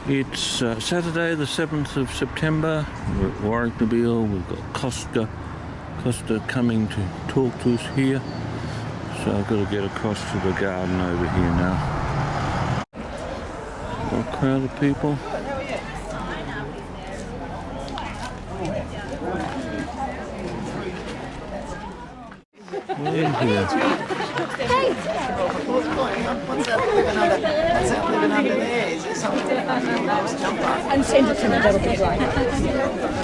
It's Saturday the 7th of September. We're at Warracknabeal. We've got Kosta coming to talk to us here. So I've got to get across to the garden over here now. Got a crowd of people. We're in here. What's that living under there? Is there something and send it to me, that'll be great.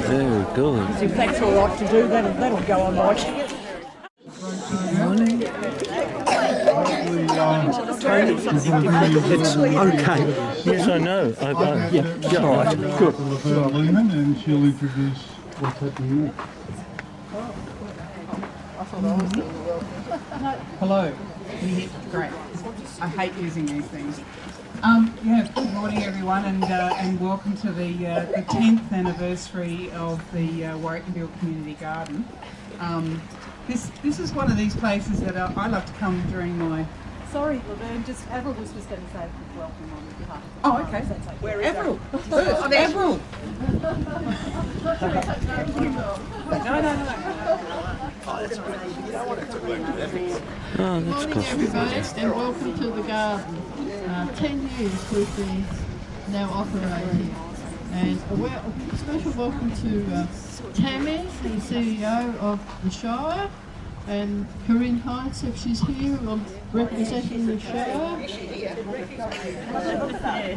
Very good. If that's all right to do, that'll go on right. It's okay. Yes, I know. Yeah, all right. Good. Lehman, and she'll introduce what's happening next. Hello. Great. I hate using these things. Good morning everyone, and welcome to the 10th anniversary of the Warracknabeal Community Garden. This is one of these places that I love to come during my... Sorry, Laverne, just Avril was just going to say welcome on behalf of the Oh, okay. Where is Avril? First, Avril! No. Oh, Good morning everybody and welcome to the garden. 10 years we've been now operating, and a special welcome to Tammy, the CEO of the Shire, and Corinne Hines, if she's here, representing the Shire.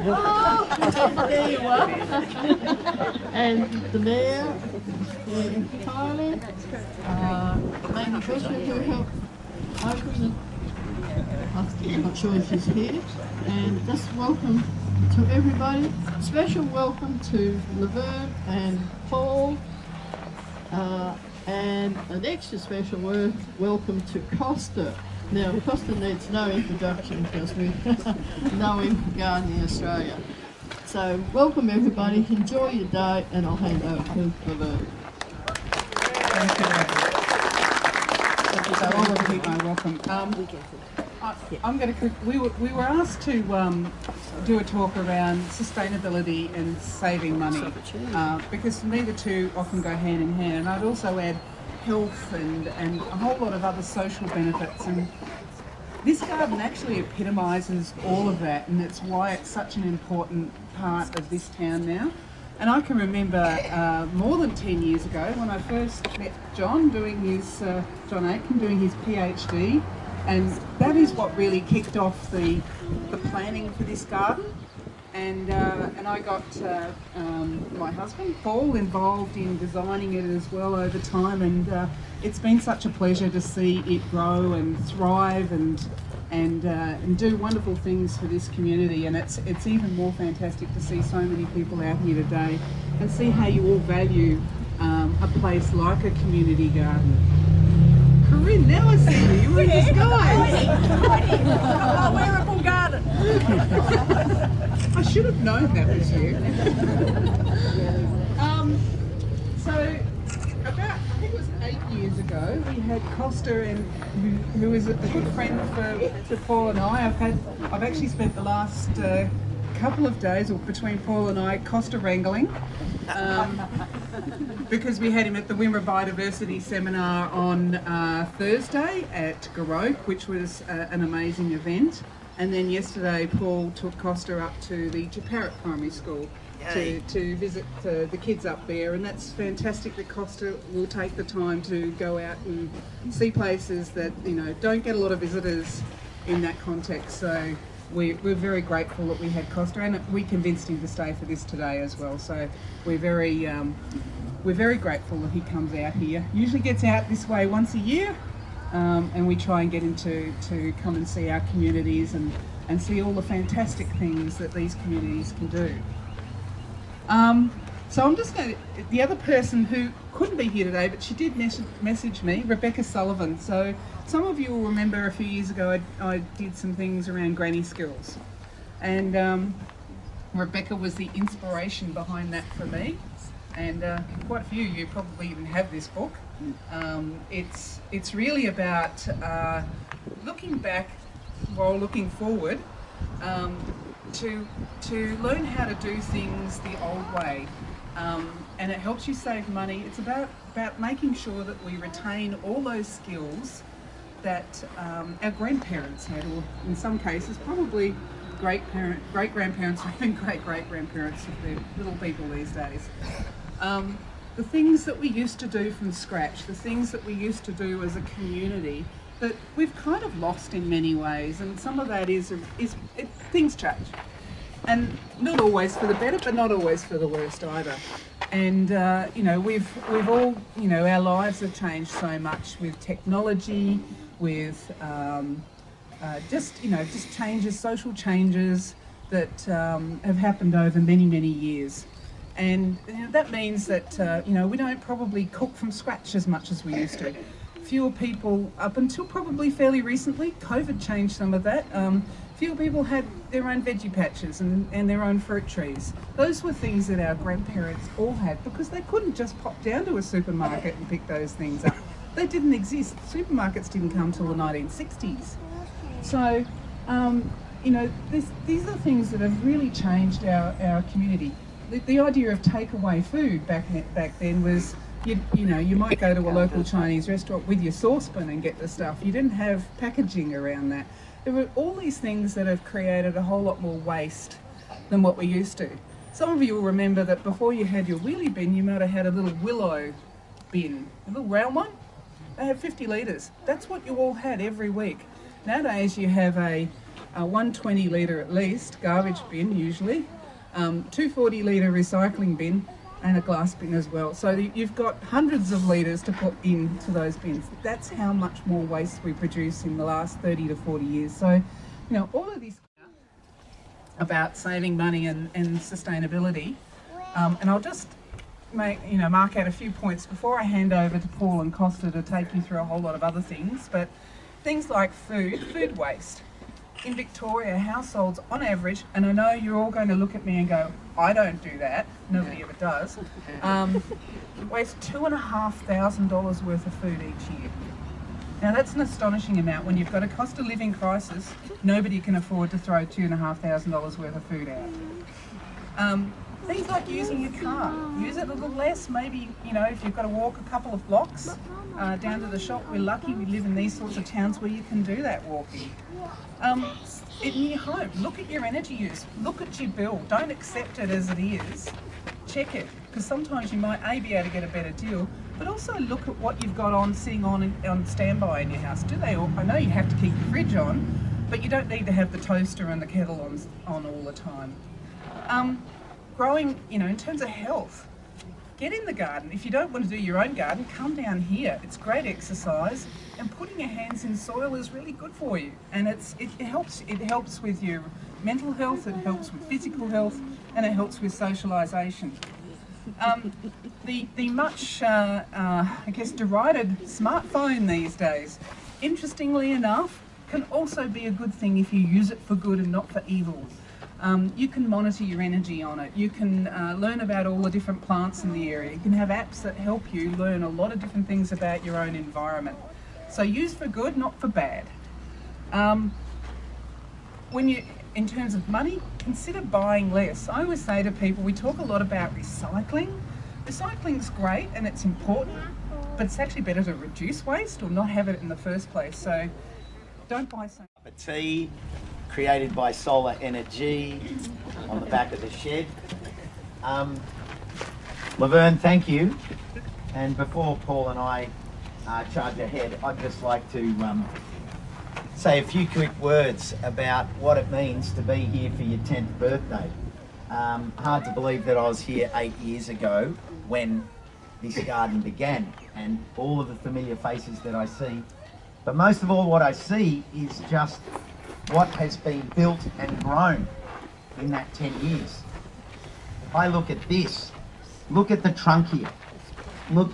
Oh, there you are. And the Mayor, Kylie, Lady Busher, who helped open the... I'm not sure if she's here. And just welcome to everybody. Special welcome to Laverne and Paul. And an extra special welcome to Kosta. Now, Kosta needs no introduction because we know him from Gardening Australia. So, welcome everybody, enjoy your day, and I'll hand over to Laverne. Thank you. So all of the people are welcome. We were asked to do a talk around sustainability and saving money, because for me the two often go hand in hand, and I'd also add health and a whole lot of other social benefits, and this garden actually epitomises all of that, and that's why it's such an important part of this town now. And I can remember more than 10 years ago when I first met John doing his, John Aitken doing his PhD, and that is what really kicked off the planning for this garden. And I got my husband Paul involved in designing it as well over time, and it's been such a pleasure to see it grow and thrive and do wonderful things for this community. And it's even more fantastic to see so many people out here today and see how you all value a place like a community garden. Corinne, now I see you. You were in disguise. A wearable garden. I should have known that was you. So about, I think it was 8 years ago, we had Kosta, and who is a good friend for Paul and I. I've actually spent the last couple of days, or between Paul and I, Kosta wrangling, because we had him at the Wimmera Biodiversity Seminar on Thursday at Garoke, which was an amazing event. And then yesterday Paul took Kosta up to the Chaparrot Primary School to visit the kids up there, and that's fantastic that Kosta will take the time to go out and see places that, you know, don't get a lot of visitors in that context. So we're very grateful that we had Kosta, and we convinced him to stay for this today as well. So we're very grateful that he comes out here. Usually gets out this way once a year, and we try and get him to come and see our communities and see all the fantastic things that these communities can do. So I'm just going to, the other person who couldn't be here today, but she did message me, Rebecca Sullivan. So some of you will remember a few years ago I did some things around granny skills, and Rebecca was the inspiration behind that for me, and quite a few of you probably even have this book. It's really about looking back while looking forward. to learn how to do things the old way, and it helps you save money. It's about making sure that we retain all those skills that our grandparents had, or in some cases probably great-grandparents or even great-great-grandparents if they're little people these days. The things that we used to do from scratch, the things that we used to do as a community that we've kind of lost in many ways, and some of that is things change. And not always for the better, but not always for the worst either. And you know, we've all, you know, our lives have changed so much with technology, with just changes, social changes that have happened over many years. And you know, that means that you know, we don't probably cook from scratch as much as we used to. Fewer people, up until probably fairly recently, COVID changed some of that. Fewer people had their own veggie patches and their own fruit trees. Those were things that our grandparents all had because they couldn't just pop down to a supermarket and pick those things up. They didn't exist. Supermarkets didn't come till the 1960s. So, you know, these are things that have really changed our community. The idea of takeaway food back then was, you know, you might go to a local Chinese restaurant with your saucepan and get the stuff. You didn't have packaging around that. There were all these things that have created a whole lot more waste than what we used to. Some of you will remember that before you had your wheelie bin, you might have had a little willow bin, a little round one. They had 50 litres. That's what you all had every week. Nowadays you have a 120 litre at least garbage bin usually, 240 litre recycling bin, and a glass bin as well. So you've got hundreds of litres to put into those bins. That's how much more waste we produce in the last 30 to 40 years. So, you know, all of this about saving money and sustainability. And I'll just mark out a few points before I hand over to Paul and Kosta to take you through a whole lot of other things. But things like food waste. In Victoria, households on average, and I know you're all going to look at me and go, I don't do that, nobody ever does, waste $2,500 worth of food each year. Now that's an astonishing amount. When you've got a cost of living crisis, nobody can afford to throw $2,500 worth of food out. Things like using your car. Use it a little less. Maybe, you know, if you've got to walk a couple of blocks down to the shop, we're lucky we live in these sorts of towns where you can do that walking. In your home, look at your energy use. Look at your bill. Don't accept it as it is. Check it, because sometimes you might be able to get a better deal, but also look at what you've got sitting on standby in your house. I know you have to keep your fridge on, but you don't need to have the toaster and the kettle on all the time. Growing, you know, in terms of health, get in the garden. If you don't want to do your own garden, come down here. It's great exercise, and putting your hands in soil is really good for you. And it helps with your mental health, it helps with physical health, and it helps with socialisation. The much, I guess, derided smartphone these days, interestingly enough, can also be a good thing if you use it for good and not for evil. You can monitor your energy on it. You can learn about all the different plants in the area. You can have apps that help you learn a lot of different things about your own environment. So use for good, not for bad. In terms of money, consider buying less. I always say to people, we talk a lot about recycling. Recycling's great and it's important, but it's actually better to reduce waste or not have it in the first place. So don't buy so much. A tea created by solar energy on the back of the shed. Laverne, thank you. And before Paul and I charge ahead, I'd just like to say a few quick words about what it means to be here for your 10th birthday. Hard to believe that I was here 8 years ago when this garden began, and all of the familiar faces that I see. But most of all, what I see is just what has been built and grown in that 10 years. If I look at this, look at the trunk here. Look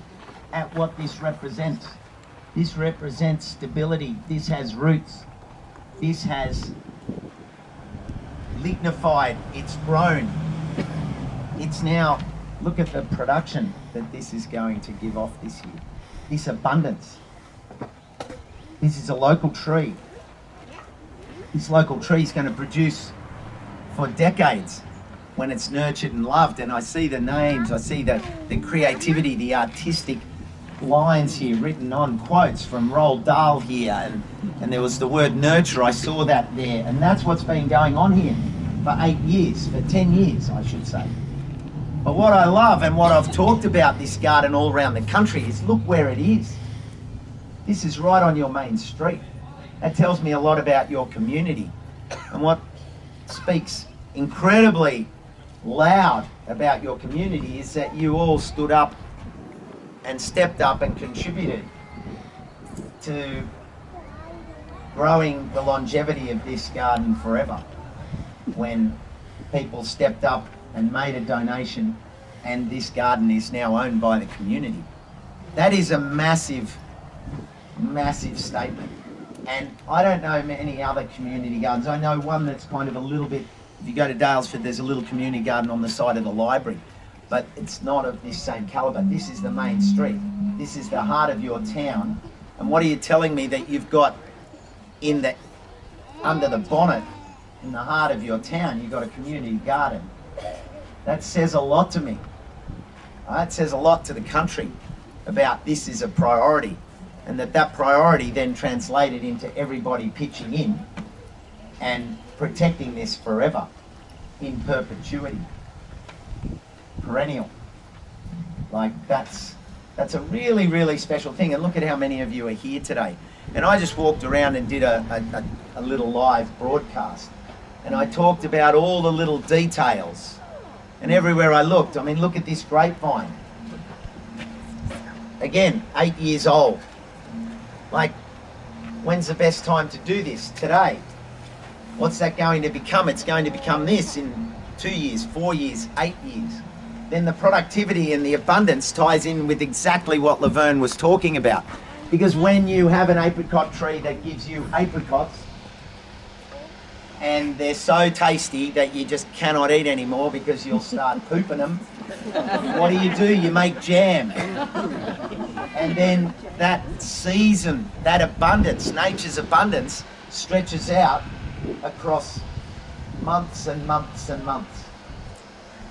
at what this represents. This represents stability. This has roots. This has lignified. It's grown. It's now, look at the production that this is going to give off this year. This abundance. This is a local tree. This local tree is going to produce for decades when it's nurtured and loved. And I see the names, I see the creativity, the artistic lines here written on, quotes from Roald Dahl here, and there was the word nurture. I saw that there, and that's what's been going on here for 8 years, for 10 years I should say. But what I love and what I've talked about this garden all around the country is look where it is. This is right on your main street. That tells me a lot about your community. And what speaks incredibly loud about your community is that you all stood up and stepped up and contributed to growing the longevity of this garden forever. When people stepped up and made a donation, and this garden is now owned by the community. That is a massive, massive statement. And I don't know many other community gardens. I know one that's kind of a little bit, if you go to Dalesford, there's a little community garden on the side of the library, but it's not of this same calibre. This is the main street. This is the heart of your town. And what are you telling me that you've got in the, under the bonnet, in the heart of your town, you've got a community garden? That says a lot to me. It says a lot to the country about this is a priority, and that priority then translated into everybody pitching in and protecting this forever, in perpetuity, perennial. Like that's a really, really special thing. And look at how many of you are here today. And I just walked around and did a little live broadcast, and I talked about all the little details. And everywhere I looked, I mean, look at this grapevine. Again, 8 years old. Like, when's the best time to do this? Today. What's that going to become? It's going to become this in 2 years, 4 years, 8 years. Then the productivity and the abundance ties in with exactly what Laverne was talking about. Because when you have an apricot tree that gives you apricots, and they're so tasty that you just cannot eat anymore because you'll start pooping them, what do? You make jam. And then that season, that abundance, nature's abundance, stretches out across months and months and months.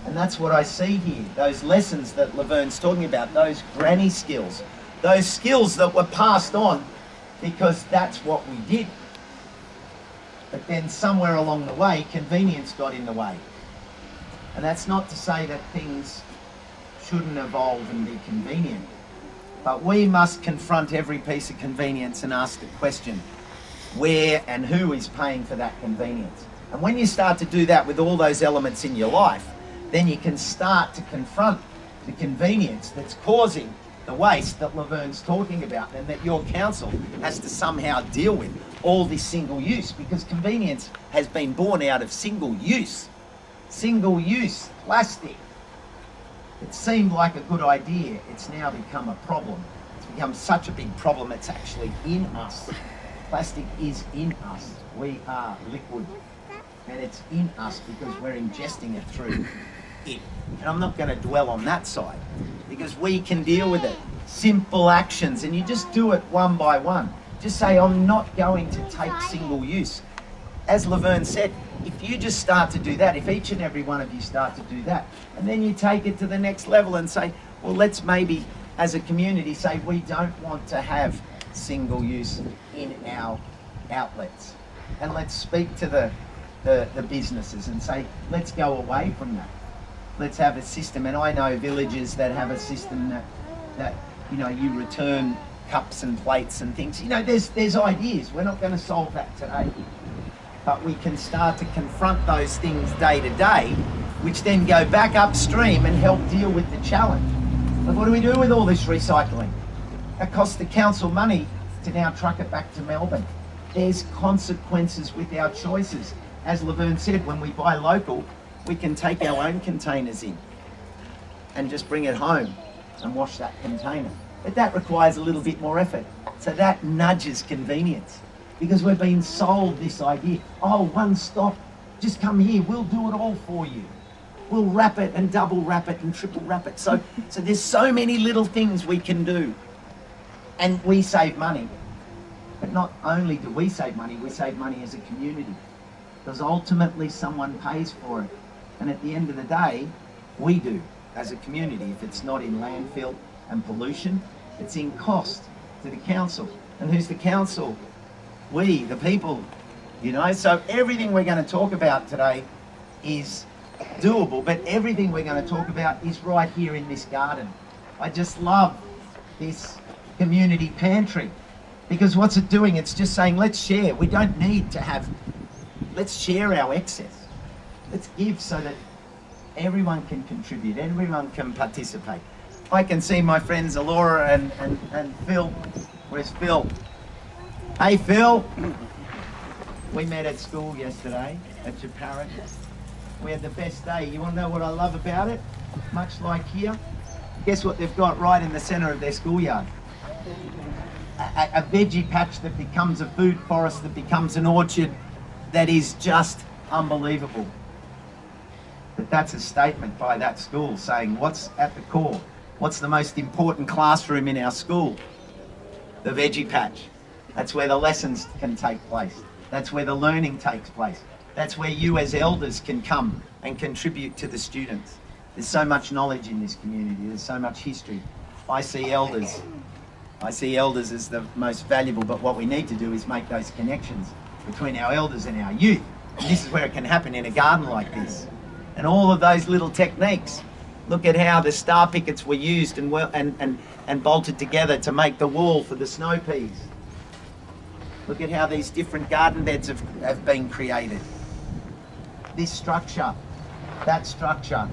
And that's what I see here, those lessons that Laverne's talking about, those granny skills, those skills that were passed on because that's what we did. But then somewhere along the way, convenience got in the way. And that's not to say that things shouldn't evolve and be convenient. But we must confront every piece of convenience and ask the question, where and who is paying for that convenience? And when you start to do that with all those elements in your life, then you can start to confront the convenience that's causing the waste that Laverne's talking about, and that your council has to somehow deal with. All this single use, because convenience has been born out of single use. Single use plastic. It seemed like a good idea. It's now become a problem. It's become such a big problem, it's actually in us. Plastic is in us. We are liquid. And it's in us because we're ingesting it through it. And I'm not going to dwell on that side, because we can deal with it. Simple actions, and you just do it one by one. Just say, I'm not going to take single use. As Laverne said, if you just start to do that, if each and every one of you start to do that, and then you take it to the next level and say, well, let's maybe, as a community, say we don't want to have single use in our outlets. And let's speak to the businesses and say, let's go away from that. Let's have a system. And I know villages that have a system that you know, you return cups and plates and things. You know, there's ideas. We're not going to solve that today. But we can start to confront those things day to day, which then go back upstream and help deal with the challenge. But what do we do with all this recycling? It costs the council money to now truck it back to Melbourne. There's consequences with our choices. As Laverne said, when we buy local, we can take our own containers in and just bring it home and wash that container. But that requires a little bit more effort. So that nudges convenience, because we're being sold this idea, oh, one stop, just come here, we'll do it all for you. We'll wrap it and double wrap it and triple wrap it. So there's so many little things we can do, and we save money. But not only do we save money as a community. because ultimately someone pays for it. And at the end of the day, we do as a community. If it's not in landfill and pollution, it's in cost to the council. And who's the council? We, the people, you know. So everything we're going to talk about today is doable, but everything we're going to talk about is right here in this garden. I just love this community pantry, because what's it doing? It's just saying, let's share. We don't need to have, let's share our excess. Let's give so that everyone can contribute, everyone can participate. I can see my friends Alora and Phil. Where's Phil? Hey Phil! We met at school yesterday at Japarra. We had the best day. You want to know what I love about it? Much like here, guess what they've got right in the centre of their schoolyard? A veggie patch that becomes a food forest, that becomes an orchard, that is just unbelievable. But that's a statement by that school saying what's at the core. What's the most important classroom in our school? The veggie patch. That's where the lessons can take place. That's where the learning takes place. That's where you as elders can come and contribute to the students. There's so much knowledge in this community. There's so much history. I see elders as the most valuable, but what we need to do is make those connections between our elders and our youth. And this is where it can happen in a garden like this. And all of those little techniques. Look at how the star pickets were used and bolted together to make the wall for the snow peas. Look at how these different garden beds have been created. This structure, that structure,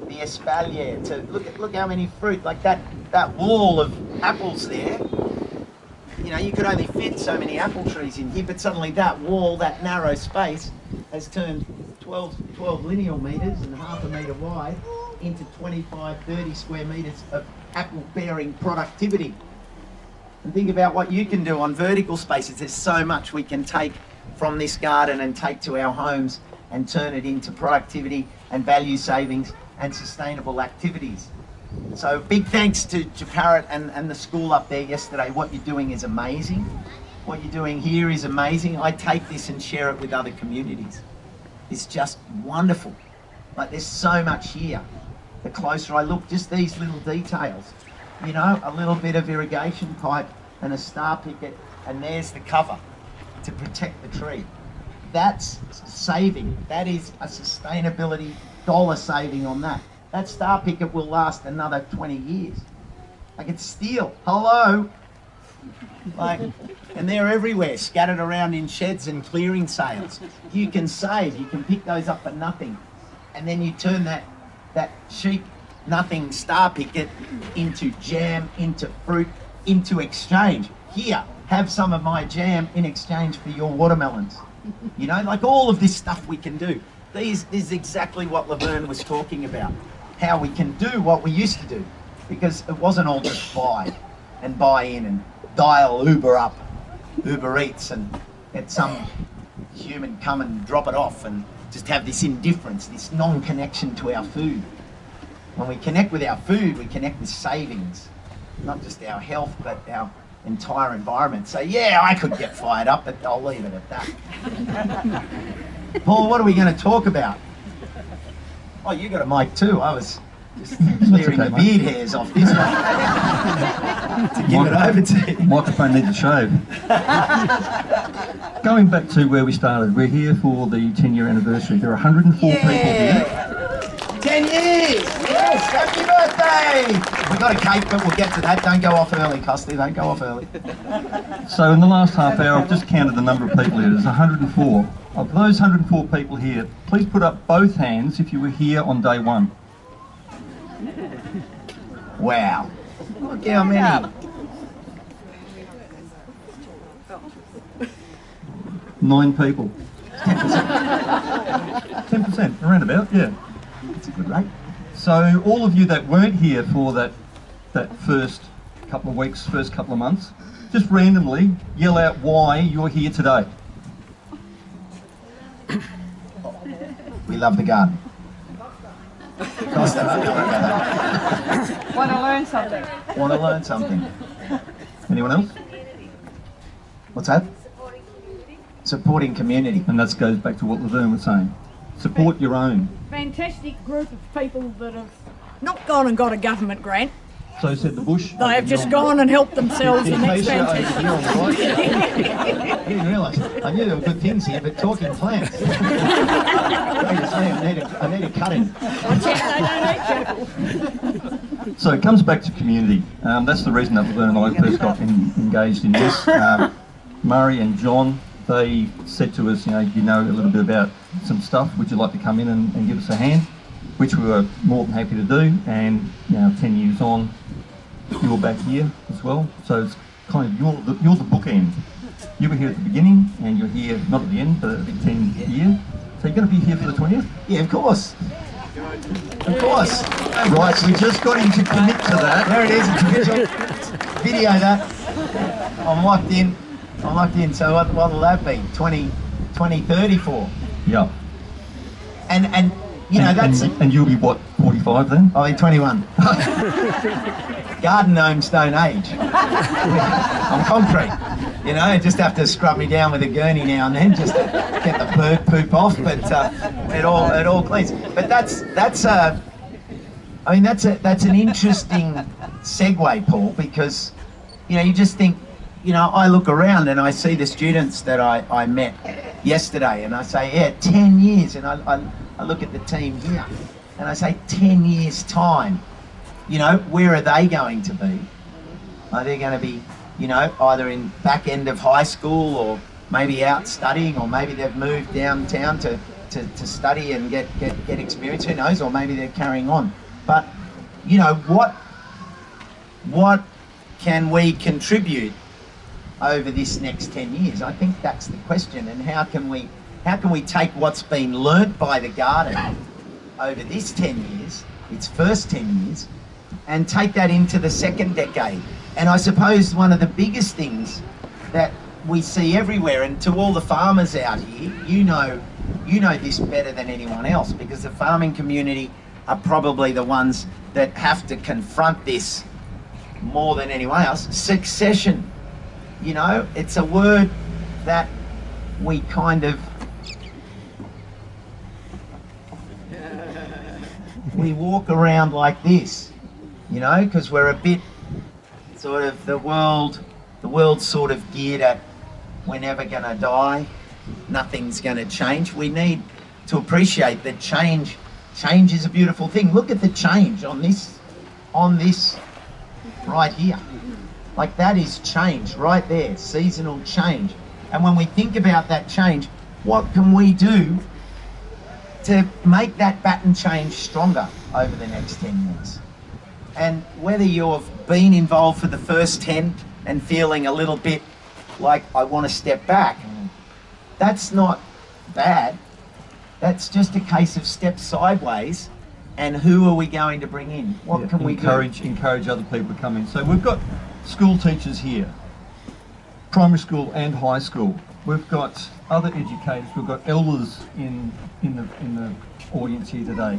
the espalier, look how many fruit, like that wall of apples there. You know, you could only fit so many apple trees in here, but suddenly that wall, that narrow space, has turned 12 lineal metres and half a metre wide into 25, 30 square metres of apple bearing productivity. And think about what you can do on vertical spaces. There's so much we can take from this garden and take to our homes and turn it into productivity and value savings and sustainable activities. So big thanks to Japarra and the school up there yesterday. What you're doing is amazing. What you're doing here is amazing. I take this and share it with other communities. It's just wonderful. Like, there's so much here. The closer I look, just these little details. You know, a little bit of irrigation pipe and a star picket, and there's the cover to protect the tree. That's saving. That is a sustainability dollar saving on that. That star picket will last another 20 years. Like, it's steel. Hello? Like, and they're everywhere, scattered around in sheds and clearing sales. You can save. You can pick those up for nothing. And then you turn that cheap, nothing star picket into jam, into fruit, into exchange. Here, have some of my jam in exchange for your watermelons. You know, like all of this stuff we can do. This is exactly what Laverne was talking about. How we can do what we used to do. Because it wasn't all just buy and buy in and dial Uber up, Uber Eats, and get some human come and drop it off and just have this indifference, this non-connection to our food. When we connect with our food, we connect with savings. Not just our health, but our entire environment. So yeah, I could get fired up, but I'll leave it at that. Paul, what are we going to talk about? Oh, you got a mic too. I was just clearing the beard hairs off this one to give it over to you. Microphone needs a shave. Going back to where we started, we're here for the 10-year anniversary. There are 104 people here. 10 years! Yes, happy birthday! We've got a cake, but we'll get to that. Don't go off early, Kosta. Don't go off early. So in the last half hour, I've just counted the number of people here. There's 104. Of those 104 people here, please put up both hands if you were here on day one. Wow. Look how many. 9 people. 10%, around about, yeah. That's a good rate. So all of you that weren't here for that first couple of weeks, first couple of months, just randomly yell out why you're here today. We love the garden. Kosta, don't worry about that. Want to learn something? Want to learn something. Anyone else? What's that? supporting community. And that goes back to what Laverne was saying. Support your own. Fantastic group of people that have not gone and got a government grant. So said the bush. They have just gone and helped themselves, and that's fantastic. I didn't realise. I knew there were good things here, but talking plants. I need a cutting. Watch out, they don't eat you. So it comes back to community. That's the reason that Laverne and I first got engaged in this. Murray and John, they said to us, you know a little bit about some stuff. Would you like to come in and give us a hand? Which we were more than happy to do. And 10 years on, you're back here as well. So it's kind of you're the bookend. You were here at the beginning, and you're here not at the end, but at the 10 year. So you're going to be here for the 20th? Yeah, of course. Of course. Right, so we just got him to commit to that. There it is. Video that. I'm locked in. So what will that be? 2034. Yeah. And that's... And you'll be what, 45 then? I'll be 21. Garden gnomes don't age. I'm concrete. Just have to scrub me down with a gurney now and then just to get the bird poop off, but it all cleans. But that's an interesting segue, Paul, because you just think, I look around and I see the students that I met yesterday, and I say, yeah, 10 years, and I look at the team here, and I say, 10 years time, where are they going to be? Are they going to be, either in back end of high school, or maybe out studying, or maybe they've moved downtown to study and get experience, who knows, or maybe they're carrying on. But, what can we contribute over this next 10 years? I think that's the question. And how can we take what's been learnt by the garden over this 10 years, its first 10 years, and take that into the second decade? And I suppose one of the biggest things that we see everywhere, and to all the farmers out here, you know this better than anyone else, because the farming community are probably the ones that have to confront this more than anyone else. Succession. It's a word that we kind of... we walk around like this, because we're a bit sort of the world's sort of geared at, we're never going to die, nothing's going to change. We need to appreciate that change is a beautiful thing. Look at the change on this right here. Like, that is change right there, seasonal change. And when we think about that change, what can we do to make that baton change stronger over the next 10 years? And whether you've been involved for the first 10 and feeling a little bit like, I want to step back, that's not bad. That's just a case of step sideways, and who are we going to bring in? What can we do? Encourage other people to come in. So we've got school teachers here, primary school and high school. We've got other educators. We've got elders in the audience here today.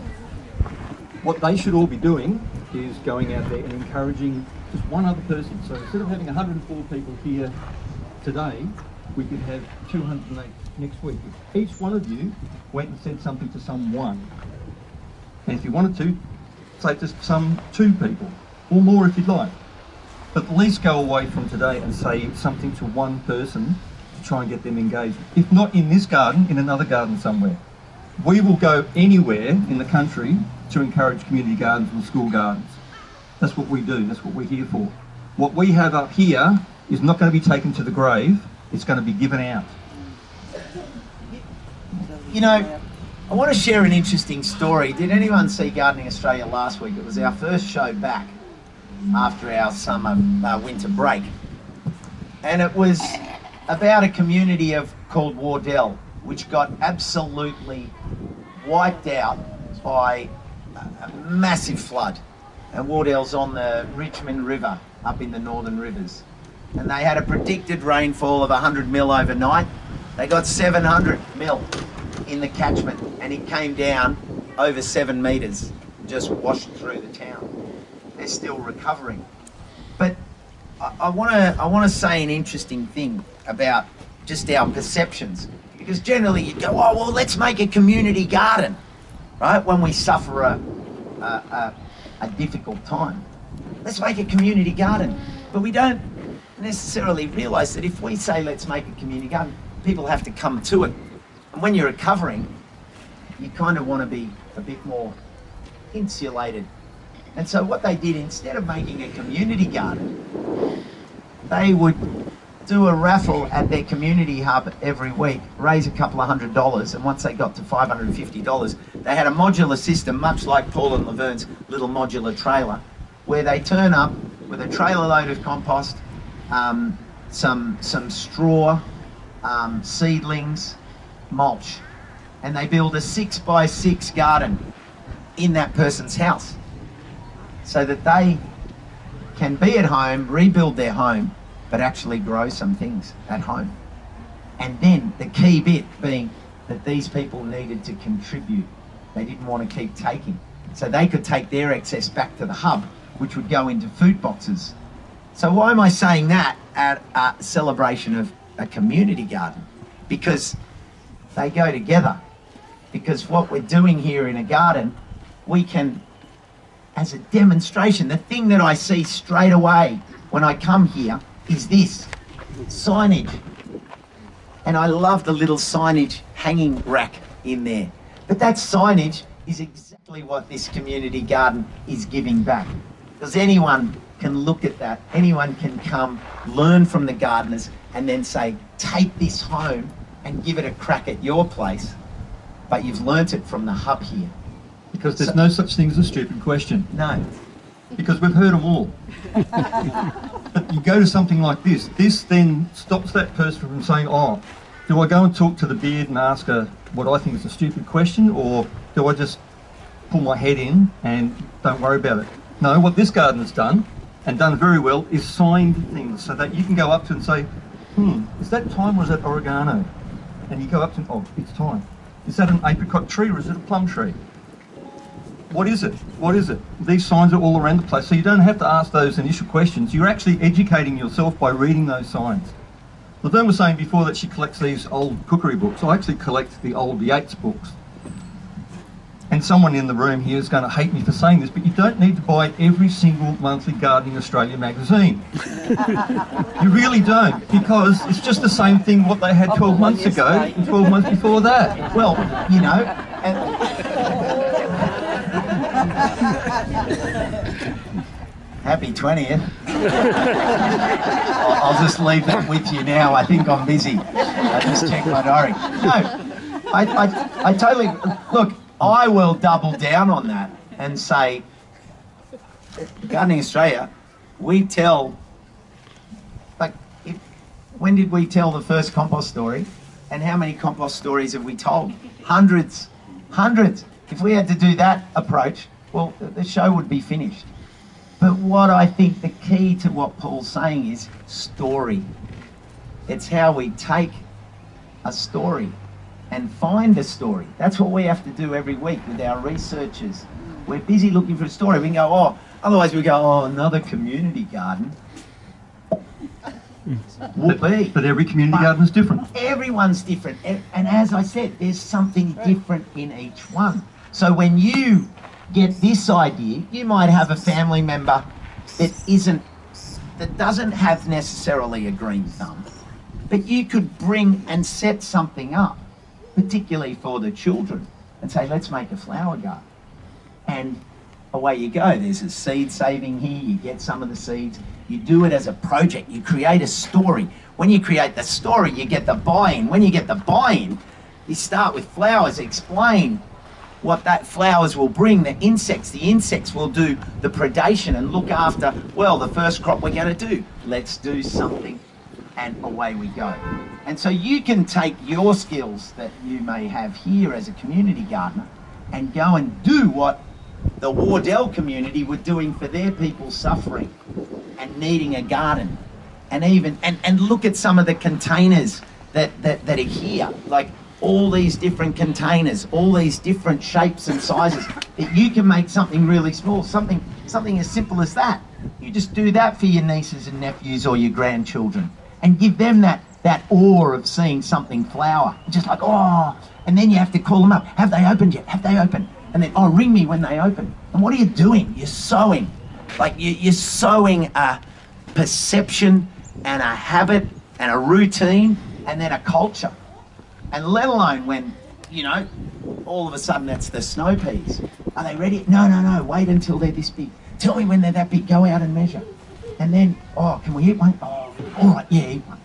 What they should all be doing is going out there and encouraging just one other person. So instead of having 104 people here today, we could have 208 next week. If each one of you went and said something to someone, and if you wanted to, say to some 2 people, or more if you'd like. But at least go away from today and say something to one person to try and get them engaged. If not in this garden, in another garden somewhere. We will go anywhere in the country to encourage community gardens and school gardens. That's what we do, that's what we're here for. What we have up here is not going to be taken to the grave, it's going to be given out. I want to share an interesting story. Did anyone see Gardening Australia last week? It was our first show back after our winter break. And it was about a community called Wardell, which got absolutely wiped out by a massive flood. And Wardell's on the Richmond River, up in the Northern Rivers. And they had a predicted rainfall of 100 mil overnight. They got 700 mil in the catchment, and it came down over 7 metres, just washed through the town. They're still recovering. But I want to say an interesting thing about just our perceptions. Because generally you go, oh, well, let's make a community garden, right? When we suffer a difficult time. Let's make a community garden. But we don't necessarily realise that if we say let's make a community garden, people have to come to it. And when you're recovering, you kind of want to be a bit more insulated. And so what they did, instead of making a community garden, they would do a raffle at their community hub every week, raise a couple of $100, and once they got to $550, they had a modular system, much like Paul and Laverne's little modular trailer, where they turn up with a trailer load of compost, some straw, seedlings, mulch, and they build a 6x6 garden in that person's house so that they can be at home, rebuild their home, but actually grow some things at home. And then the key bit being that these people needed to contribute. They didn't want to keep taking. So they could take their excess back to the hub, which would go into food boxes. So why am I saying that at a celebration of a community garden? Because they go together. Because what we're doing here in a garden, we can, as a demonstration, the thing that I see straight away when I come here is this, signage. And I love the little signage hanging rack in there. But that signage is exactly what this community garden is giving back. Because anyone can look at that, anyone can come, learn from the gardeners, and then say, take this home and give it a crack at your place. But you've learnt it from the hub here. Because there's no such thing as a stupid question. No. Because we've heard them all. But you go to something like this then stops that person from saying, oh, do I go and talk to the beard and ask her what I think is a stupid question, or do I just pull my head in and don't worry about it? No, what this gardener's done, and done very well, is signed things so that you can go up to and say, is that thyme or is that oregano? And you go up to, oh, it's thyme. Is that an apricot tree or is it a plum tree? What is it? What is it? These signs are all around the place, so you don't have to ask those initial questions. You're actually educating yourself by reading those signs. Laverne was saying before that she collects these old cookery books. I actually collect the old Yates books. And someone in the room here is going to hate me for saying this, but you don't need to buy every single monthly Gardening Australia magazine. You really don't, because it's just the same thing what they had 12 months ago and 12 months before that. Well, you know, happy 20th. I'll just leave that with you now. I think I'm busy. I just checked my diary. No, I totally, look, I will double down on that and say, Gardening Australia, we tell, like, when did we tell the first compost story? And how many compost stories have we told? Hundreds. If we had to do that approach, well, the show would be finished. But what I think the key to what Paul's saying is story. It's how we take a story and find a story. That's what we have to do every week with our researchers. We're busy looking for a story. We can go, oh, otherwise we go, oh, another community garden. But every community garden is different. Everyone's different. And as I said, there's something different in each one. So when you get this idea, you might have a family member that doesn't have necessarily a green thumb, but you could bring and set something up, particularly for the children, and say, let's make a flower garden. And away you go. There's a seed saving here. You get some of the seeds. You do it as a project. You create a story. When you create the story, you get the buy-in. When you get the buy-in, you start with flowers, explain what that flowers will bring, the insects will do the predation and look after, well, the first crop we're going to do. Let's do something, and away we go. And so you can take your skills that you may have here as a community gardener and go and do what the Wardell community were doing for their people suffering and needing a garden. And even and look at some of the containers that are here, like all these different containers, all these different shapes and sizes, that you can make something really small, something as simple as that. You just do that for your nieces and nephews or your grandchildren and give them that that awe of seeing something flower. Just like, oh, and then you have to call them up. Have they opened yet? Have they opened? And then, oh, ring me when they open. And what are you doing? You're sowing. Like you're sowing a perception and a habit and a routine and then a culture. And let alone when, you know, all of a sudden it's the snow peas. Are they ready? No, wait until they're this big. Tell me when they're that big, go out and measure. And then, oh, can we eat one? Oh, all right, yeah, eat one.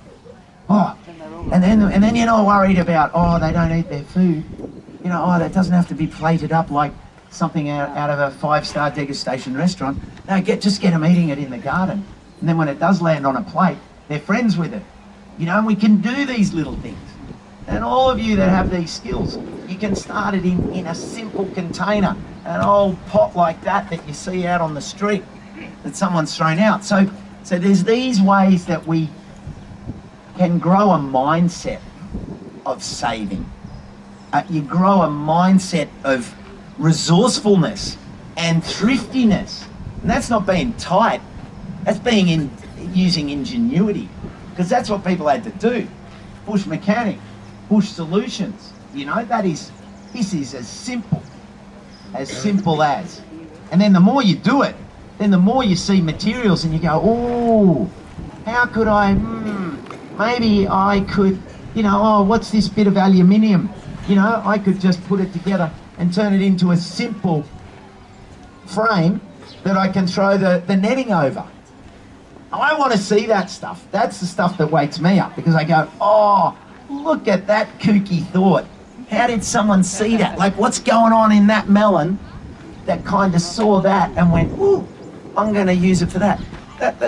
Oh, and then you're not worried about, oh, they don't eat their food. You know, oh, that doesn't have to be plated up like something out of a 5-star degustation restaurant. No, just get them eating it in the garden. And then when it does land on a plate, they're friends with it. You know, and we can do these little things. And all of you that have these skills, you can start it in a simple container, an old pot like that you see out on the street that someone's thrown out. So there's these ways that we can grow a mindset of saving. You grow a mindset of resourcefulness and thriftiness. And that's not being tight, that's being using ingenuity. Because that's what people had to do. Bush mechanic, bush solutions. You know, this is as simple as. And then the more you do it, then the more you see materials and you go, oh, how could I, maybe I could, you know, oh, what's this bit of aluminium? You know, I could just put it together and turn it into a simple frame that I can throw the netting over. I want to see that stuff. That's the stuff that wakes me up, because I go, oh, look at that kooky thought. How did someone see that? Like, what's going on in that melon that kind of saw that and went, ooh, I'm going to use it for that.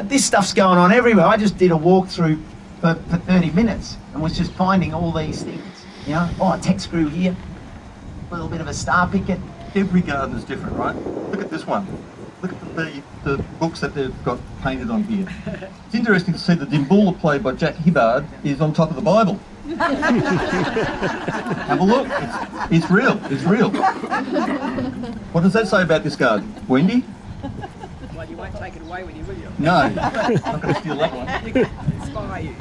This stuff's going on everywhere. I just did a walkthrough for 30 minutes and was just finding all these things. You know, oh, a tech screw here, a little bit of a star picket. Every garden is different, right? Look at this one. Look at the books that they've got painted on here. It's interesting to see the Dimboola play by Jack Hibbard is on top of the Bible. Have a look. It's real. It's real. What does that say about this garden? Wendy? Well, you won't take it away with you, will you? No. I'm not going to steal that one. You can inspire you.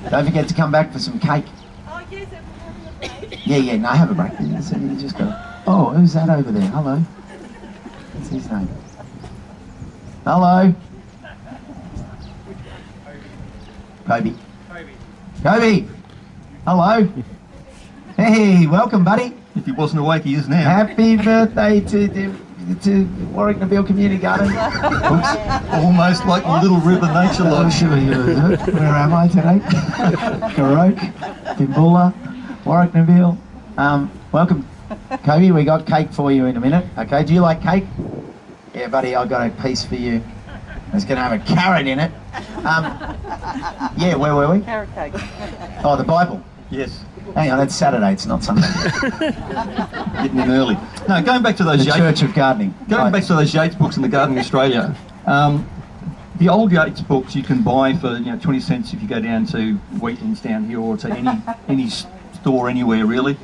Don't forget to come back for some cake. Oh, yes, everyone have a break. Yeah, no, have a break. So you just go, oh, who's that over there? Hello. What's his name? Hello. Kobe. Kobe. Hello. Hey, welcome, buddy. If he wasn't awake, he is now. Happy birthday to Warracknabeal Community Garden. Oops, almost like a little river nature lodge. Where am I today? Karoke, Dimboola, Warracknabeal. Welcome, Kobe. We got cake for you in a minute. Okay, do you like cake? Yeah, buddy, I got a piece for you. It's going to have a carrot in it. Yeah, where were we? Carrot cake. Oh, the Bible. Yes. Hang on, it's Saturday, it's not Sunday. Getting in early. No, going back to those The Church of Gardening. Going back to those Yates books in the Gardening Australia, the old Yates books you can buy for 20 cents if you go down to Wheatlands down here, or to any store anywhere really.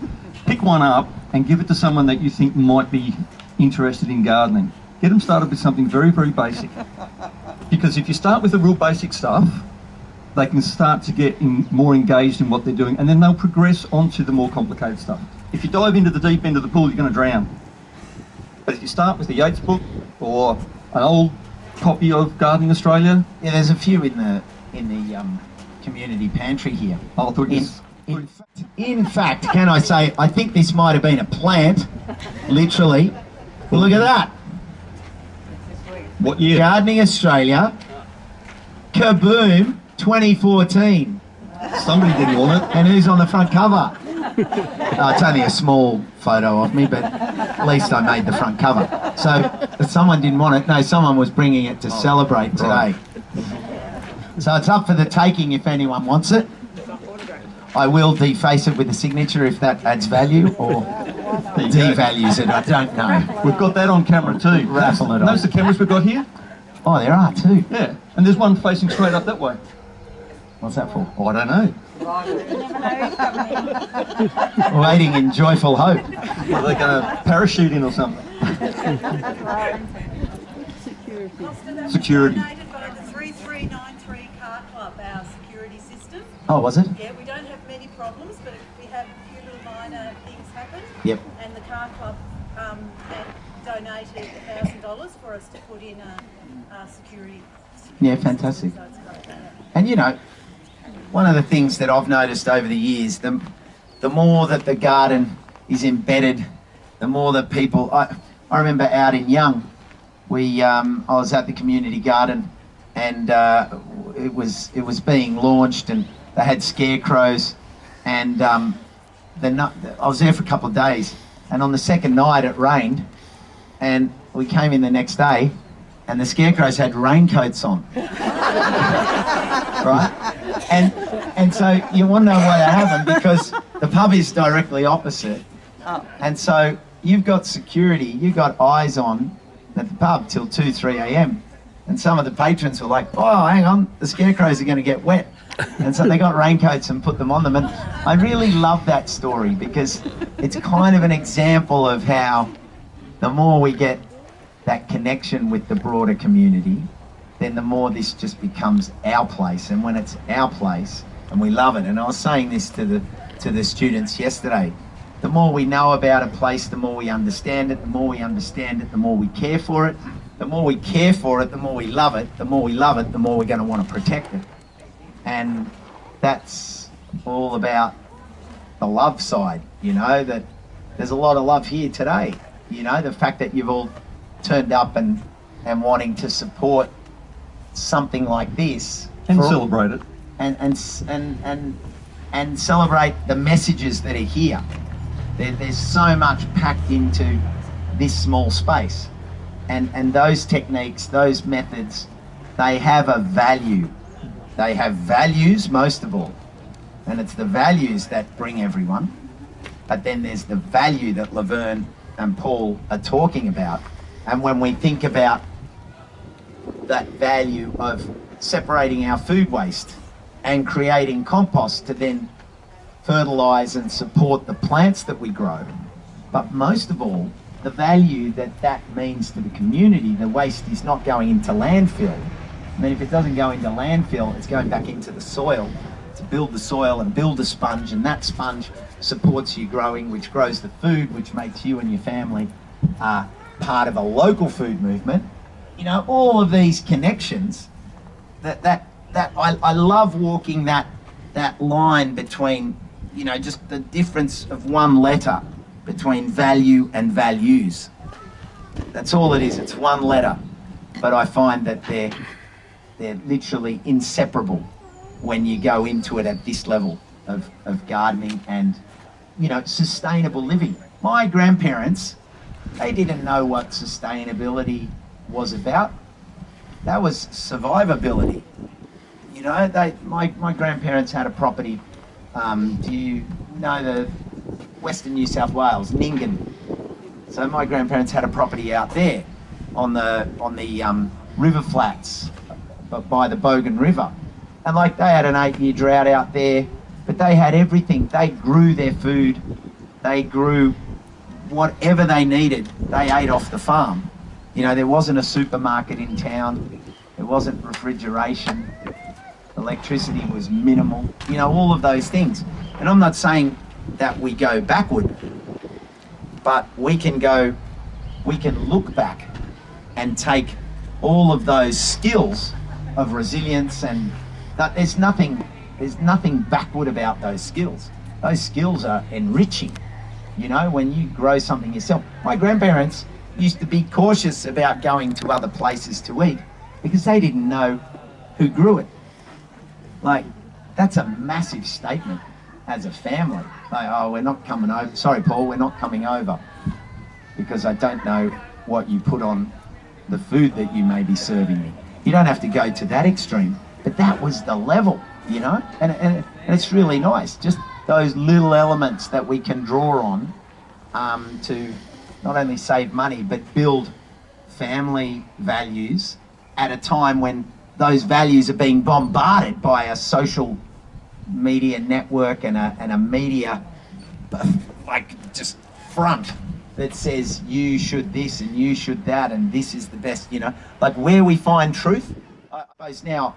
Pick one up and give it to someone that you think might be interested in gardening. Get them started with something very, very basic. Because if you start with the real basic stuff, they can start to get more engaged in what they're doing, and then they'll progress onto the more complicated stuff. If you dive into the deep end of the pool, you're going to drown. But if you start with the Yates book or an old copy of Gardening Australia, Yeah, there's a few in the community pantry here. I thought In fact, can I say, I think this might have been a plant, literally. Well, look at that. what year? Gardening Australia, kaboom, 2014. Somebody didn't want it. And who's on the front cover? It's only a small photo of me, but at least I made the front cover. So if someone didn't want it, no, someone was bringing it to celebrate today. right. So it's up for the taking if anyone wants it. I will deface it with a signature if that adds value, or devalues it, I don't know. We've got that on camera too. Raffle it Notice on. the cameras we've got here? Oh, there are too. Yeah, and there's one facing straight up that way. What's that for? Oh, I don't know. Waiting in joyful hope. Are they going to parachute in or something? Security. Donated by the 3393 Car Club, our security security system. Oh, was it? Yeah, we don't have many problems, but if we have a few little minor things happen. Yep. And the car club donated $1,000 for us to put in a security. Yeah, fantastic. So it's great. And you know, one of the things that I've noticed over the years, the more that the garden is embedded, the more that people. I remember out in Young, I was at the community garden, and it was being launched, and they had scarecrows, and I was there for a couple of days, and on the second night it rained, and we came in the next day, and the scarecrows had raincoats on, right? And so you want to know why that happened, because the pub is directly opposite, and so you've got security, you've got eyes on at the pub till 2, 3 a.m. And some of the patrons were like, oh, hang on, the scarecrows are going to get wet. And so they got raincoats and put them on them. And I really love that story, because it's kind of an example of how the more we get that connection with the broader community, then the more this just becomes our place. And when it's our place, and we love it. And I was saying this to the students yesterday, the more we know about a place, the more we understand it. The more we understand it, the more we care for it. The more we care for it, the more we love it. The more we love it, the more we're going to want to protect it. And that's all about the love side, you know, that there's a lot of love here today. You know, the fact that you've all turned up and wanting to support something like this. And celebrate it. And celebrate the messages that are here. There's so much packed into this small space. And those techniques, those methods, they have a value. They have values, most of all. And it's the values that bring everyone. But then there's the value that Laverne and Paul are talking about. And when we think about that value of separating our food waste and creating compost to then fertilise and support the plants that we grow, but most of all, the value that means to the community. The waste is not going into landfill. And then if it doesn't go into landfill, it's going back into the soil to build the soil and build a sponge, and that sponge supports you growing, which grows the food, which makes you and your family part of a local food movement. You know, all of these connections, I love walking that line between, you know, just the difference of one letter between value and values. That's all it is, it's one letter. But I find that they're literally inseparable when you go into it at this level of gardening and, you know, sustainable living. My grandparents, they didn't know what sustainability was about. That was survivability. You know, my grandparents had a property, do you know the Western New South Wales, Nyngan? So my grandparents had a property out there on the river flats, but by the Bogan River. And like, they had an 8-year drought out there, but they had everything. They grew their food, they grew whatever they needed, they ate off the farm. You know, there wasn't a supermarket in town, there wasn't refrigeration, electricity was minimal, you know, all of those things. And I'm not saying that we go backward, but we can look back and take all of those skills of resilience, and that there's nothing backward about those skills. Those skills are enriching. You know, when you grow something yourself. My grandparents used to be cautious about going to other places to eat because they didn't know who grew it. Like, that's a massive statement as a family. Like, oh, we're not coming over. Sorry, Paul, we're not coming over because I don't know what you put on the food that you may be serving me. You don't have to go to that extreme, but that was the level, you know? And it's really nice, just those little elements that we can draw on to not only save money, but build family values at a time when those values are being bombarded by a social media network and a media, like, just front that says you should this and you should that and this is the best, you know, like where we find truth. I suppose now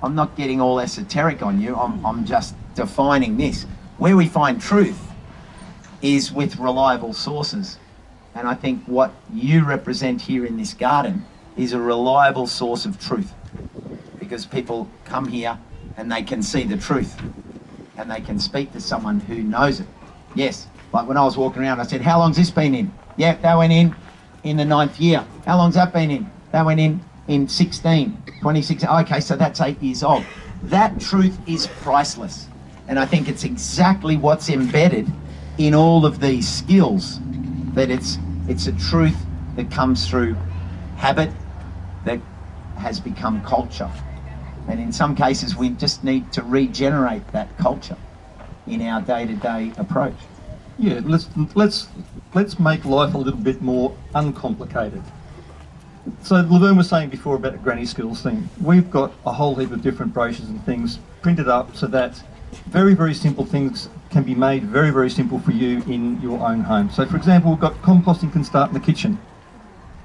I'm not getting all esoteric on you. I'm just defining this. Where we find truth is with reliable sources. And I think what you represent here in this garden is a reliable source of truth, because people come here and they can see the truth and they can speak to someone who knows it. Yes, like when I was walking around, I said, how long's this been in? Yeah, that went in the 9th year. How long's that been in? That went in 2016. Okay, so that's 8 years old. That truth is priceless. And I think it's exactly what's embedded in all of these skills, that it's a truth that comes through habit that has become culture. And in some cases, we just need to regenerate that culture in our day-to-day approach. Yeah, let's make life a little bit more uncomplicated. So Laverne was saying before about the granny skills thing. We've got a whole heap of different brochures and things printed up so that very, very simple things can be made very, very simple for you in your own home. So for example, we've got composting can start in the kitchen.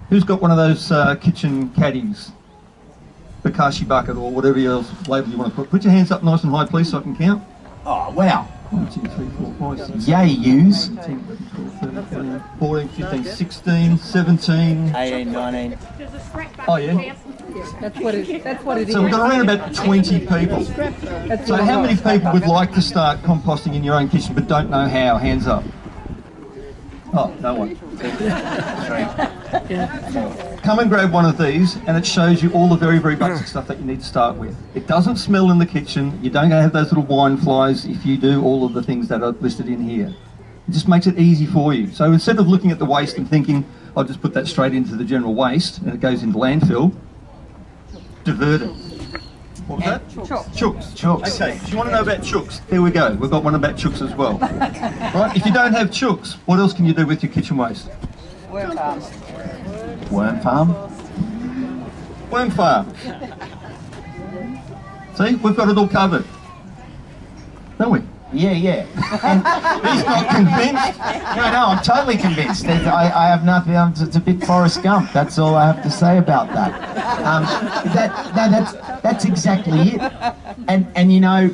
Who's got one of those kitchen caddies? Bokashi bucket or whatever else label you want to put. Put your hands up nice and high, please, so I can count. Oh, wow. 1, 2, 3, 4, 5, 6, Yay, use. 17, 18, 13, 14, 15, 16, 17, 18, 19. oh yeah. That's what it is. So we've got around about 20 people. So how many people would like to start composting in your own kitchen but don't know how? Hands up. Oh, no one. Come and grab one of these and it shows you all the very, very basic stuff that you need to start with. It doesn't smell in the kitchen. You don't have those little wine flies if you do all of the things that are listed in here. It just makes it easy for you. So instead of looking at the waste and thinking, I'll just put that straight into the general waste and it goes into landfill, divert it. What was that? Chooks. Okay, if you want to know about chooks, there we go. We've got one about chooks as well. Right, if you don't have chooks, what else can you do with your kitchen waste? Worm farm. Worm farm? Worm farm. See, we've got it all covered. Don't we? Yeah. And he's not convinced. No, I'm totally convinced. I have nothing. It's a bit Forrest Gump. That's all I have to say about that. That's exactly it. And you know,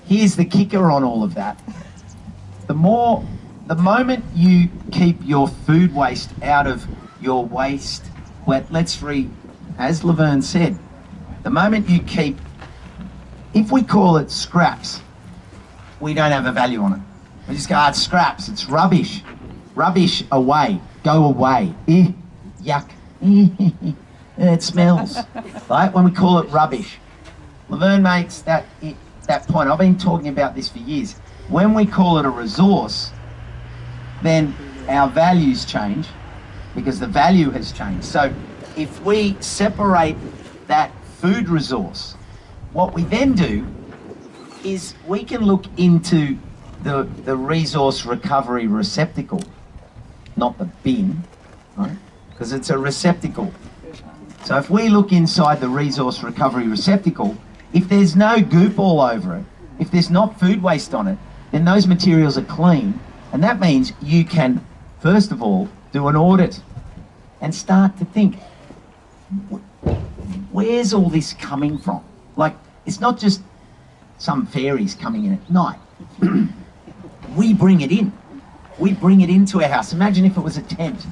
here's the kicker on all of that. The moment you keep your food waste out of your waste, as Laverne said, the moment you keep, if we call it scraps, we don't have a value on it. We just go, it's scraps, it's rubbish. Rubbish away, go away. Yuck, it smells. Right, when we call it rubbish. Laverne makes that point. I've been talking about this for years. When we call it a resource, then our values change because the value has changed. So if we separate that food resource, what we then do is we can look into the resource recovery receptacle, not the bin, right? Because it's a receptacle. So if we look inside the resource recovery receptacle, if there's no goop all over it, if there's not food waste on it, then those materials are clean. And that means you can, first of all, do an audit and start to think, where's all this coming from? Like, it's not just some fairies coming in at night. We bring it in. We bring it into our house. Imagine if it was a tent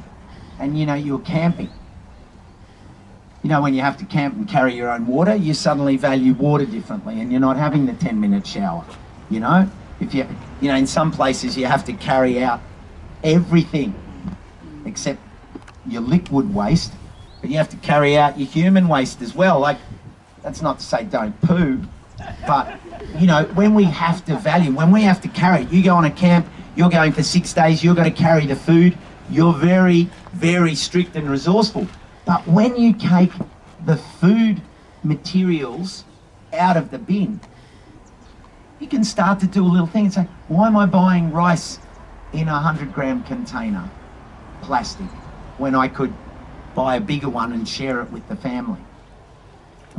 and, you know, you were camping. You know, when you have to camp and carry your own water, you suddenly value water differently and you're not having the 10-minute shower, you know? If you know, in some places you have to carry out everything except your liquid waste, but you have to carry out your human waste as well. Like, that's not to say don't poo, but, you know, when we have to value, when we have to carry, you go on a camp, you're going for 6 days, you're going to carry the food, you're very, very strict and resourceful. But when you take the food materials out of the bin, you can start to do a little thing and say, why am I buying rice in a 100-gram container, plastic, when I could buy a bigger one and share it with the family?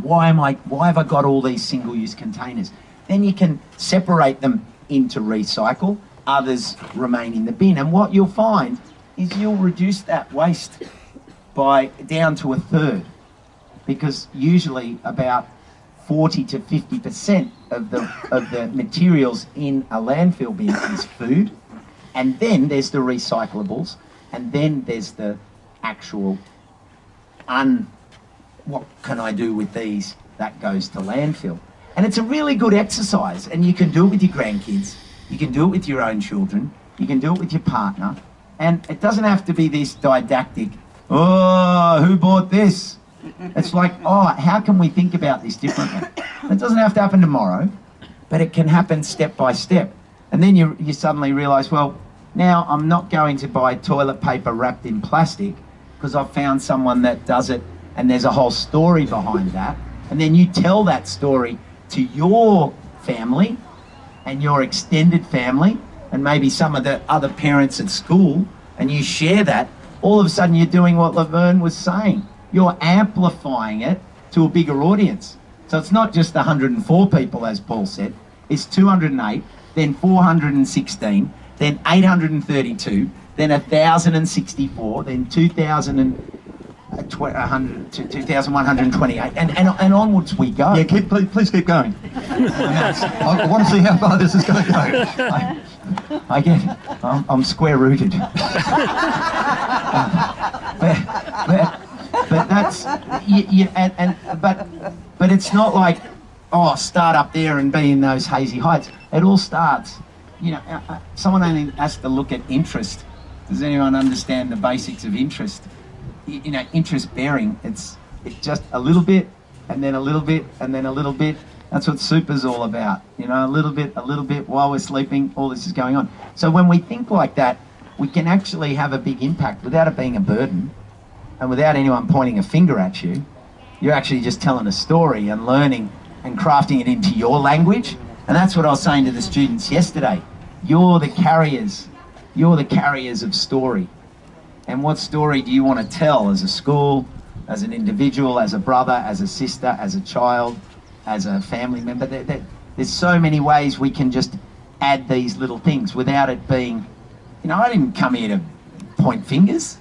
Why have I got all these single-use containers? Then you can separate them into recycle, others remain in the bin. And what you'll find is you'll reduce that waste by down to a third, because usually about 40 to 50% of the materials in a landfill bin is food, and then there's the recyclables, and then there's the actual what can I do with these that goes to landfill. And it's a really good exercise, and you can do it with your grandkids, you can do it with your own children, you can do it with your partner, and it doesn't have to be this didactic, oh, who bought this? It's like, oh, how can we think about this differently? It doesn't have to happen tomorrow, but it can happen step by step. And then you suddenly realise, well, now I'm not going to buy toilet paper wrapped in plastic because I've found someone that does it, and there's a whole story behind that. And then you tell that story to your family and your extended family and maybe some of the other parents at school, and you share that. All of a sudden you're doing what Laverne was saying. You're amplifying it to a bigger audience. So it's not just 104 people, as Paul said, it's 208, then 416, then 832, then 1,064, then 2,128, and onwards we go. Yeah, please keep going. I want to see how far this is going to go. I get it. I'm square-rooted. but that's but it's not like, oh, start up there and be in those hazy heights. It all starts, someone only has to look at interest. Does anyone understand the basics of interest? Interest bearing, it's just a little bit, and then a little bit, and then a little bit. That's what super's all about. A little bit while we're sleeping, all this is going on. So when we think like that, we can actually have a big impact without it being a burden, and without anyone pointing a finger at you. You're actually just telling a story and learning and crafting it into your language. And that's what I was saying to the students yesterday. You're the carriers of story. And what story do you want to tell as a school, as an individual, as a brother, as a sister, as a child, as a family member? There's so many ways we can just add these little things without it being, I didn't come here to point fingers.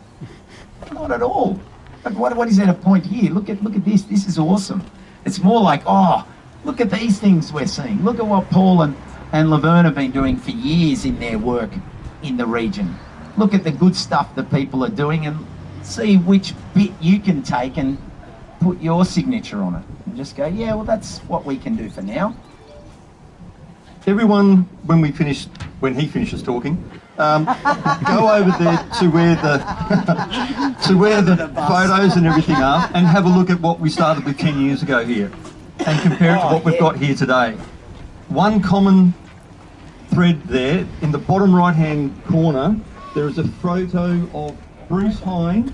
Not at all. But what is there to point here? Look at this. This is awesome. It's more like, oh, look at these things we're seeing. Look at what Paul and Laverne have been doing for years in their work in the region. Look at the good stuff that people are doing, and see which bit you can take and put your signature on it. And just go, yeah, well, that's what we can do for now. Everyone, when he finishes talking, go over there to where the photos and everything are, and have a look at what we started with 10 years ago here, and compare it to what we've got here today. One common thread there, in the bottom right-hand corner, there is a photo of Bruce Hine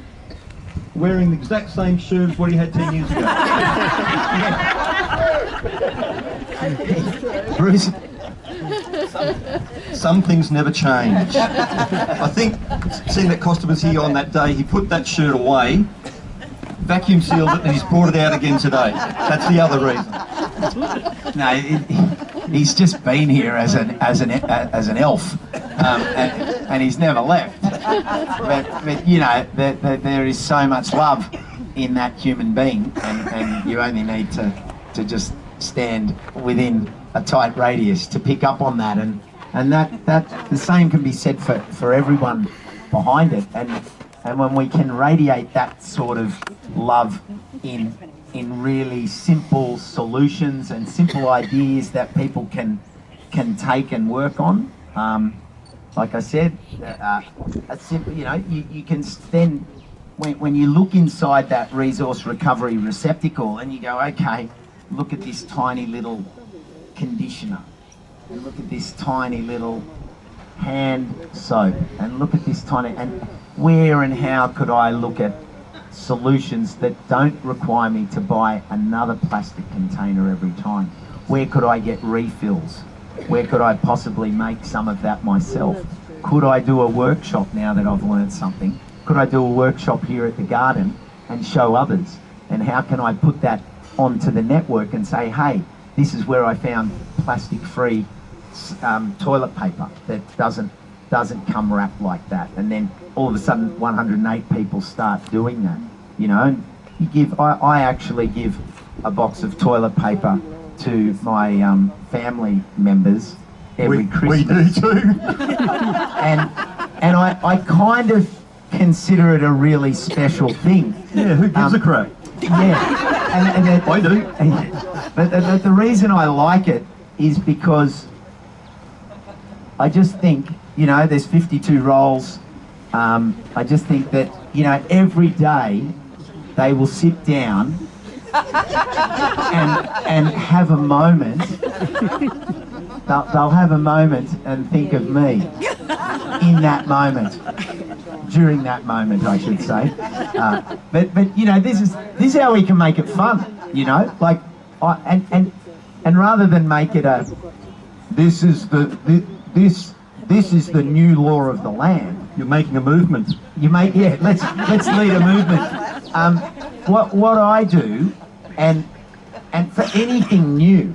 wearing the exact same shirt as what he had 10 years ago. Bruce. Some things never change. I think, seeing that Kosta was here on that day, he put that shirt away, vacuum sealed it, and he's brought it out again today. That's the other reason. No, he's just been here as an elf, and he's never left. But there is so much love in that human being, and you only need to just stand within a tight radius to pick up on that, and that the same can be said for everyone behind it, and when we can radiate that sort of love in really simple solutions and simple ideas that people can take and work on, like I said, a simple, you can then, when you look inside that resource recovery receptacle and you go, okay, look at this tiny little conditioner, and look at this tiny little hand soap, and look at this tiny, and where and how could I look at solutions that don't require me to buy another plastic container every time? Where could I get refills? Where could I possibly make some of that myself? Could I do a workshop now that I've learned something? Could I do a workshop here at the garden and show others? And how can I put that onto the network and say, hey, this is where I found plastic-free toilet paper that doesn't come wrapped like that, and then all of a sudden 108 people start doing that, and you give. I actually give a box of toilet paper to my family members every Christmas. We do too. And I kind of consider it a really special thing. Yeah, who gives a crap? Yeah, and I do. But the reason I like it is because I just think, you know, there's 52 roles. I just think that, you know, every day they will sit down and have a moment. They'll have a moment and think of me in that moment. During that moment, I should say. But you know, this is how we can make it fun. You know, like, and rather than make it a this is the new law of the land. You're making a movement. Let's lead a movement. What I do, and for anything new,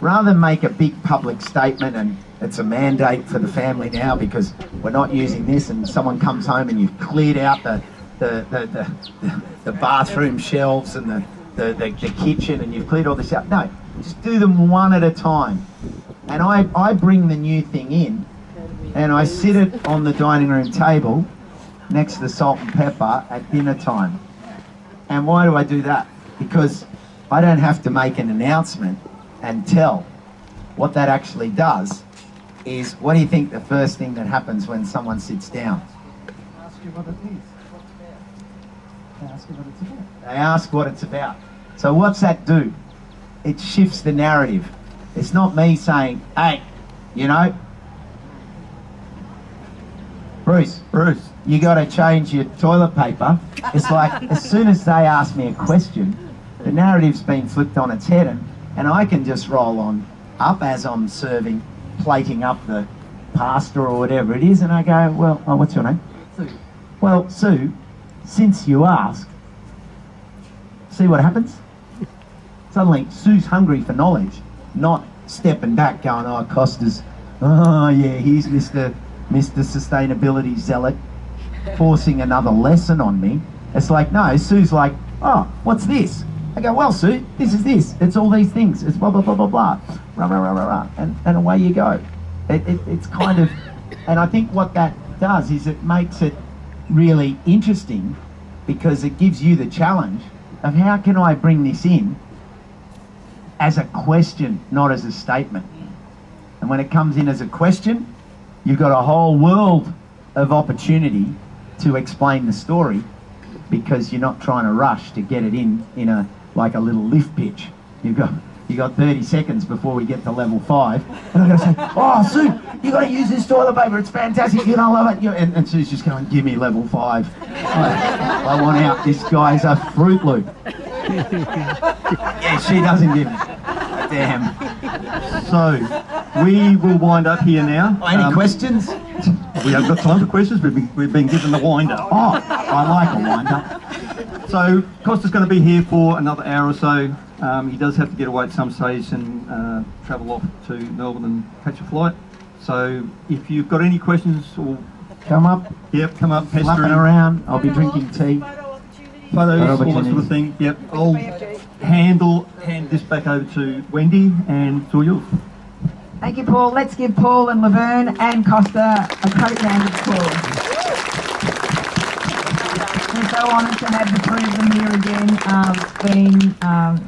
rather than make a big public statement and it's a mandate for the family now because we're not using this, and someone comes home and you've cleared out the bathroom shelves and the kitchen and you've cleared all this out. No, just do them one at a time. And I bring the new thing in and I sit it on the dining room table next to the salt and pepper at dinner time. And why do I do that? Because I don't have to make an announcement and tell. What that actually does is, what do you think the first thing that happens when someone sits down? They ask you what it is. They ask you what it's about. They ask what it's about. So what's that do? It shifts the narrative. It's not me saying, hey, you know, Bruce, you got to change your toilet paper. It's like, as soon as they ask me a question, the narrative's been flipped on its head, and I can just roll on up as I'm serving, plating up the pasta or whatever it is, and I go, well, what's your name? Sue. Well, Sue, since you asked, see what happens? Suddenly, Sue's hungry for knowledge, not stepping back going, oh, Kosta's, oh yeah, he's Mr. Sustainability Zealot, forcing another lesson on me. It's like, no, Sue's like, oh, what's this? I go, well, Sue, this is this. It's all these things. It's blah, blah, blah, blah, blah. Rah, rah, rah, rah, rah. And away you go. It's kind of, and I think what that does is it makes it really interesting because it gives you the challenge of how can I bring this in as a question, not as a statement. And when it comes in as a question, you've got a whole world of opportunity to explain the story because you're not trying to rush to get it in a like a little lift pitch. You got 30 seconds before we get to level 5, and I'm going to say, oh, Sue, you got to use this toilet paper. It's fantastic. You're going to love it. And Sue's just going, give me level 5. I want out. This guy's a Fruit Loop. Yeah, she doesn't give me. Damn. So we will wind up here now. Any questions? We haven't got time for questions. We've been given the wind up. Oh, I like a wind up. So Kosta's going to be here for another hour or so. He does have to get away at some stage and travel off to Melbourne and catch a flight. So if you've got any questions or come up. Yep, come up. Flapping around. I'll be drinking tea. Photos, all that sort of thing. Yep. I'll hand this back over to Wendy, and it's all yours. Thank you, Paul. Let's give Paul and Laverne and Kosta a great round of applause. We're so honoured to have the three of them here again. It's been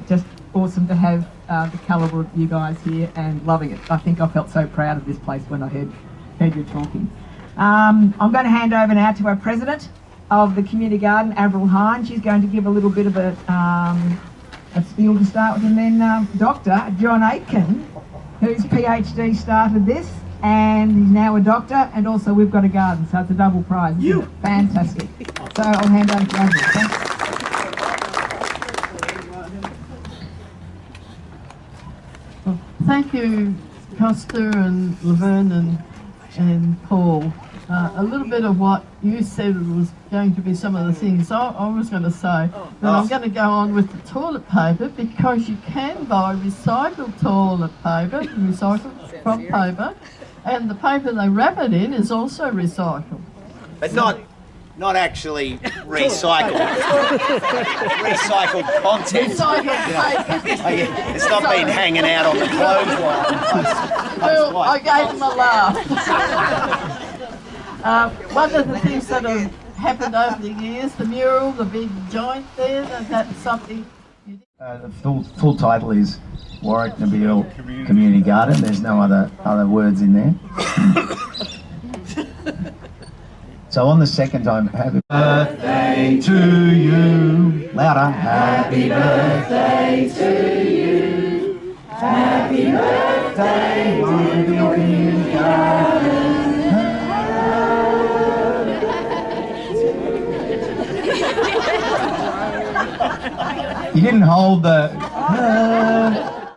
just awesome to have the calibre of you guys here and loving it. I think I felt so proud of this place when I heard you talking. I'm going to hand over now to our president of the community garden, Avril Hine. She's going to give a little bit of a spiel to start with, and then Dr. John Aitken, whose PhD started this, and he's now a doctor, and also we've got a garden, so it's a double prize. Isn't it? Fantastic. So I'll hand over to Avril. Thanks. Well, thank you, Kosta and Laverne and Paul. A little bit of what you said was going to be some of the things I was going to say, but I'm going to go on with the toilet paper because you can buy recycled toilet paper, recycled from paper, and the paper they wrap it in is also recycled. But not not actually recycled. Recycled content. It's not been hanging out on the clothesline. Well, I gave him a laugh. One of the things that have happened over the years, the mural, the big joint there, that's something you did. The full title is Warracknabeal Community Garden. There's no other words in there. So on the second time, happy birthday to you. Louder. Happy birthday to you. Happy birthday, Warracknabeal Community Garden. You didn't hold the...